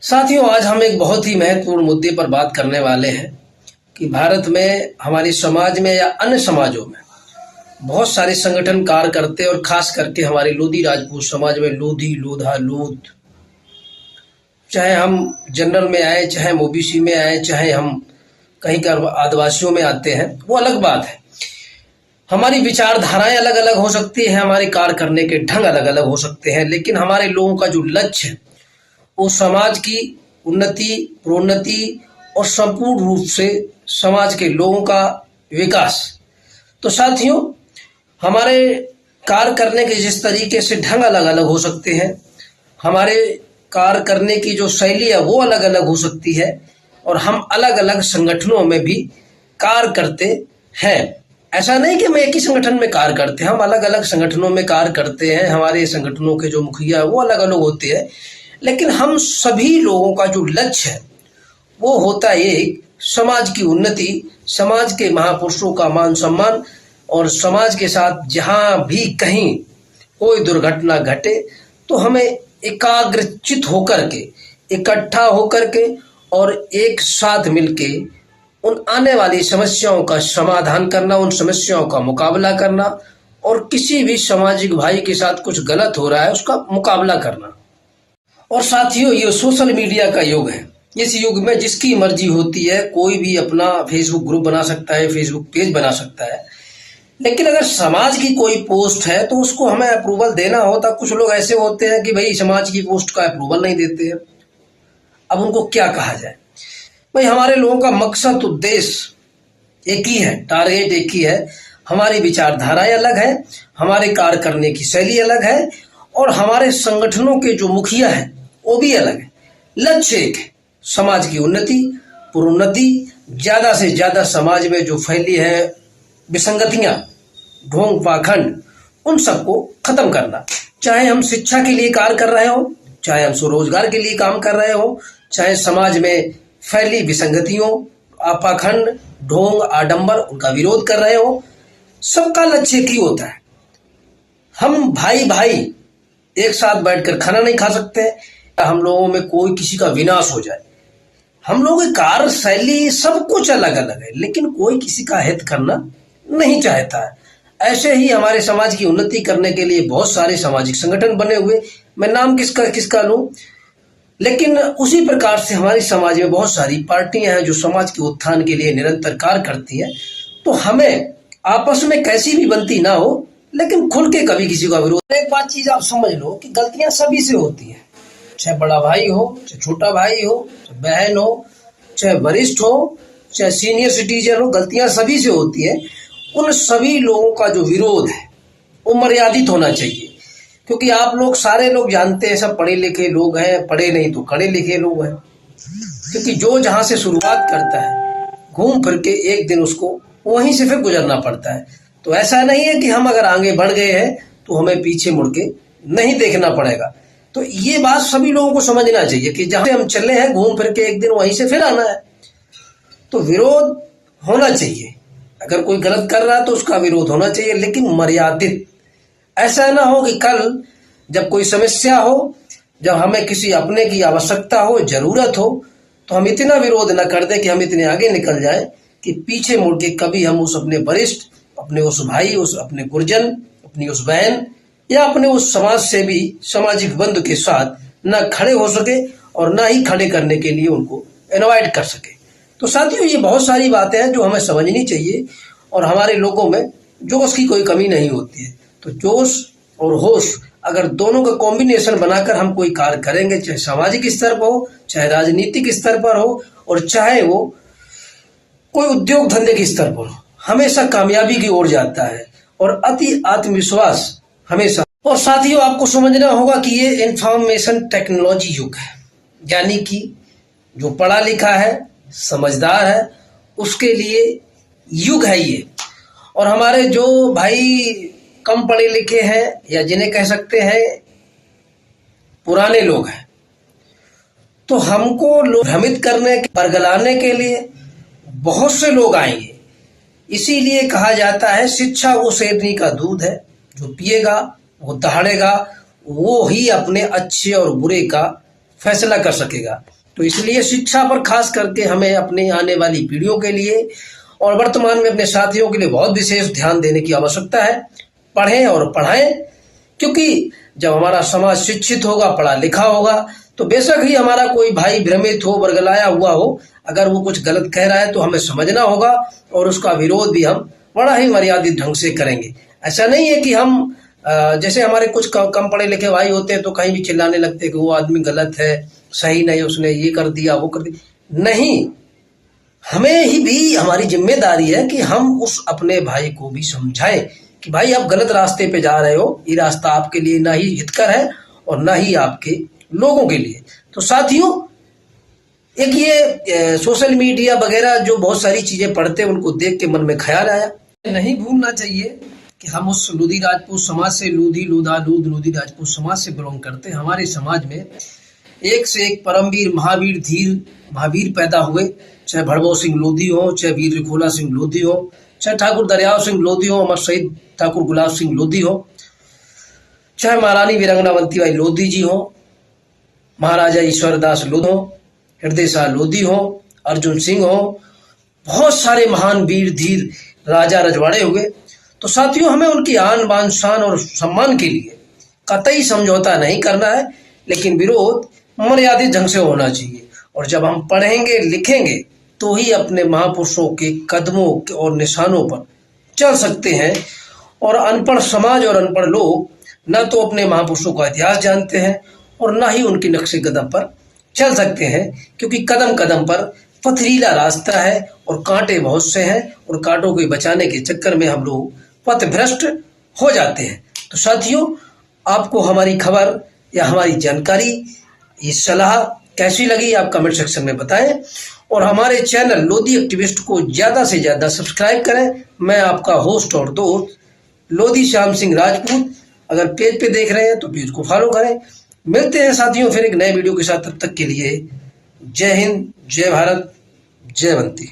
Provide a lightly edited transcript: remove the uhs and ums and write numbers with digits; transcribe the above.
साथियों, आज हम एक बहुत ही महत्वपूर्ण मुद्दे पर बात करने वाले हैं कि भारत में, हमारे समाज में या अन्य समाजों में बहुत सारे संगठन कार्य करते हैं और खास करके हमारे लोधी राजपूत समाज में लोधी, लोधा, लोध, चाहे हम जनरल में आए, चाहे हम ओबीसी में आए, चाहे हम कहीं का आदिवासियों में आते हैं, वो अलग बात है। हमारी विचारधाराएं अलग अलग हो सकती है, हमारे कार्य करने के ढंग अलग अलग हो सकते हैं, लेकिन हमारे लोगों का जो लक्ष्य है वो समाज की उन्नति, प्रोन्नति और संपूर्ण रूप से समाज के लोगों का विकास। तो साथियों, हमारे कार्य करने के जिस तरीके से ढंग अलग अलग हो सकते हैं, हमारे कार्य करने की जो शैली है वो अलग अलग हो सकती है और हम अलग अलग संगठनों में भी कार्य करते हैं। ऐसा नहीं कि हम एक ही संगठन में कार्य करते हैं, हम अलग अलग संगठनों में कार्य करते हैं। हमारे संगठनों के जो मुखिया है वो अलग अलग होते हैं, लेकिन हम सभी लोगों का जो लक्ष्य है वो होता है एक समाज की उन्नति, समाज के महापुरुषों का मान सम्मान और समाज के साथ जहां भी कहीं कोई दुर्घटना घटे तो हमें एकाग्रचित होकर के, इकट्ठा होकर के और एक साथ मिलके उन आने वाली समस्याओं का समाधान करना, उन समस्याओं का मुकाबला करना और किसी भी सामाजिक भाई के साथ कुछ गलत हो रहा है उसका मुकाबला करना। और साथियों, ये सोशल मीडिया का युग है। इस युग में जिसकी मर्जी होती है कोई भी अपना फेसबुक ग्रुप बना सकता है, फेसबुक पेज बना सकता है, लेकिन अगर समाज की कोई पोस्ट है तो उसको हमें अप्रूवल देना होता। कुछ लोग ऐसे होते हैं कि भाई समाज की पोस्ट का अप्रूवल नहीं देते हैं। अब उनको क्या कहा जाए? भाई, हमारे लोगों का मकसद, उद्देश्य एक ही है, टारगेट एक ही है। हमारी विचारधाराएं अलग है, हमारे कार्य करने की शैली अलग है और हमारे संगठनों के जो मुखिया हैं वो भी अलग है। लक्ष्य एक है, समाज की उन्नति, प्रोन्नति, ज्यादा से ज्यादा समाज में जो फैली है विसंगतियां, ढोंग पाखंड, उन सबको खत्म करना। चाहे हम शिक्षा के लिए कार्य कर रहे हो, चाहे हम स्वरोजगार के लिए काम कर रहे हो, चाहे समाज में फैली विसंगतियों, पाखंड, ढोंग, आडंबर, उनका विरोध कर रहे हो, सबका लक्ष्य एक ही होता है। हम भाई भाई एक साथ बैठकर खाना नहीं खा सकते, हम लोगों में कोई किसी का विनाश हो जाए। हम लोगों की कार्य शैली सब कुछ अलग अलग है, लेकिन कोई किसी का हित करना नहीं चाहता है। ऐसे ही हमारे समाज की उन्नति करने के लिए बहुत सारे सामाजिक संगठन बने हुए, मैं नाम किसका लूं, लेकिन उसी प्रकार से हमारे समाज में बहुत सारी पार्टियां हैं जो समाज के उत्थान के लिए निरंतर कार्य करती हैं। तो हमें आपस में कैसी भी बनती ना हो, लेकिन खुल के कभी किसी का विरोध। एक बात चीज आप समझ लो कि गलतियां सभी से होती हैं, चाहे बड़ा भाई हो, चाहे छोटा भाई हो, चाहे बहन हो, चाहे वरिष्ठ हो, चाहे सीनियर सिटीजन हो, गलतियां सभी से होती है। उन सभी लोगों का जो विरोध है वो मर्यादित होना चाहिए, क्योंकि आप लोग, सारे लोग जानते हैं, सब पढ़े लिखे लोग हैं, पढ़े नहीं तो पढ़े लिखे लोग हैं। क्योंकि जो जहां से शुरुआत करता है घूम फिर के एक दिन उसको वहीं से फिर गुजरना पड़ता है। तो ऐसा नहीं है कि हम अगर आगे बढ़ गए हैं तो हमें पीछे मुड़ के नहीं देखना पड़ेगा। तो ये बात सभी लोगों को समझना चाहिए कि जहां से हम चले हैं घूम फिर के एक दिन वहीं से फिर आना है। तो विरोध होना चाहिए, अगर कोई गलत कर रहा है तो उसका विरोध होना चाहिए, लेकिन मर्यादित। ऐसा ना हो कि कल जब कोई समस्या हो, जब हमें किसी अपने की आवश्यकता हो, जरूरत हो, तो हम इतना विरोध न कर दें कि हम इतने आगे निकल जाएं कि पीछे मुड़ के कभी हम उस अपने वरिष्ठ, अपने उस भाई, उस अपने गुरजन, अपनी उस बहन या अपने उस समाज से भी सामाजिक बंधु के साथ न खड़े हो सके और न ही खड़े करने के लिए उनको इनवाइट कर सके। तो साथियों, ये बहुत सारी बातें हैं जो हमें समझनी चाहिए और हमारे लोगों में जोश की कोई कमी नहीं होती है। तो जोश और होश अगर दोनों का कॉम्बिनेशन बनाकर हम कोई कार्य करेंगे, चाहे सामाजिक स्तर पर हो, चाहे राजनीतिक स्तर पर हो और चाहे वो कोई उद्योग धंधे के स्तर पर हो, हमेशा कामयाबी की ओर जाता है और अति आत्मविश्वास हमेशा। और साथियों, आपको समझना होगा कि ये इंफॉर्मेशन टेक्नोलॉजी युग है, यानी कि जो पढ़ा लिखा है, समझदार है, उसके लिए युग है ये। और हमारे जो भाई कम पढ़े लिखे हैं या जिन्हें कह सकते हैं पुराने लोग हैं, तो हमको भ्रमित करने, बरगलाने के लिए बहुत से लोग आएंगे। इसीलिए कहा जाता है शिक्षा वो शेरनी का दूध है, जो पिएगा वो दहाड़ेगा, वो ही अपने अच्छे और बुरे का फैसला कर सकेगा। तो इसलिए शिक्षा पर खास करके हमें अपने आने वाली पीढ़ियों के लिए और वर्तमान में अपने साथियों के लिए बहुत विशेष ध्यान देने की आवश्यकता है। पढ़ें और पढ़ाएं, क्योंकि जब हमारा समाज शिक्षित होगा, पढ़ा लिखा होगा, तो बेशक ही हमारा कोई भाई भ्रमित हो, वर्गलाया हुआ हो, अगर वो कुछ गलत कह रहा है तो हमें समझना होगा और उसका विरोध भी हम बड़ा ही मर्यादित ढंग से करेंगे। ऐसा नहीं है कि हम जैसे हमारे कुछ कम पढ़े लिखे भाई होते हैं तो कहीं भी चिल्लाने लगते हैं कि वो आदमी गलत है, सही नहीं, उसने ये कर दिया, वो कर दिया। नहीं, हमें ही भी हमारी जिम्मेदारी है कि हम उस अपने भाई को भी समझाएं कि भाई आप गलत रास्ते पे जा रहे हो, ये रास्ता आपके लिए ना ही हितकर है और ना ही आपके लोगों के लिए। तो साथियों, एक ये सोशल मीडिया वगैरह जो बहुत सारी चीजें पढ़ते हैं, उनको देख के मन में ख्याल आया, नहीं भूलना चाहिए कि हम उस लोधी राजपूत समाज से, लोधी राजपूत समाज से बिलोंग करते हैं। हमारे समाज में एक से एक परमवीर, महावीर, धीर महावीर पैदा हुए, चाहे भड़बो सिंह लोधी हो, चाहे वीर रिखोला सिंह लोधी हो, चाहे ठाकुर दरियाव सिंह लोधी हो, अमर शहीद ठाकुर गुलाब सिंह लोधी हो, चाहे महारानी वीरांगनावंती बाई लोधी जी हो, महाराजा ईश्वरदास लोधी हो, हृदय शाह लोधी हो, अर्जुन सिंह हो, बहुत सारे महान वीर धीर राजा रजवाड़े हुए। तो साथियों, हमें उनकी आन बान शान और सम्मान के लिए कतई समझौता नहीं करना है, लेकिन विरोध मर्यादित ढंग से होना चाहिए। और जब हम पढ़ेंगे लिखेंगे तो ही अपने महापुरुषों के कदमों और निशानों पर चल सकते हैं। और अनपढ़ समाज और अनपढ़ लोग न तो अपने महापुरुषों का इतिहास जानते हैं और न ही उनके नक्शे कदम पर चल सकते हैं, क्योंकि कदम कदम पर पथरीला रास्ता है और कांटे बहुत से हैं और कांटों को बचाने के चक्कर में हम लोग पथभ्रष्ट हो जाते हैं। तो साथियों, आपको हमारी खबर या हमारी जानकारी, ये सलाह कैसी लगी आप कमेंट सेक्शन में बताएं और हमारे चैनल लोधी एक्टिविस्ट को ज़्यादा से ज़्यादा सब्सक्राइब करें। मैं आपका होस्ट और दोस्त लोधी श्याम सिंह राजपूत। अगर पेज पे देख रहे हैं तो पेज को फॉलो करें। मिलते हैं साथियों फिर एक नए वीडियो के साथ, तब तक के लिए जय हिंद, जय भारत, जय बंती।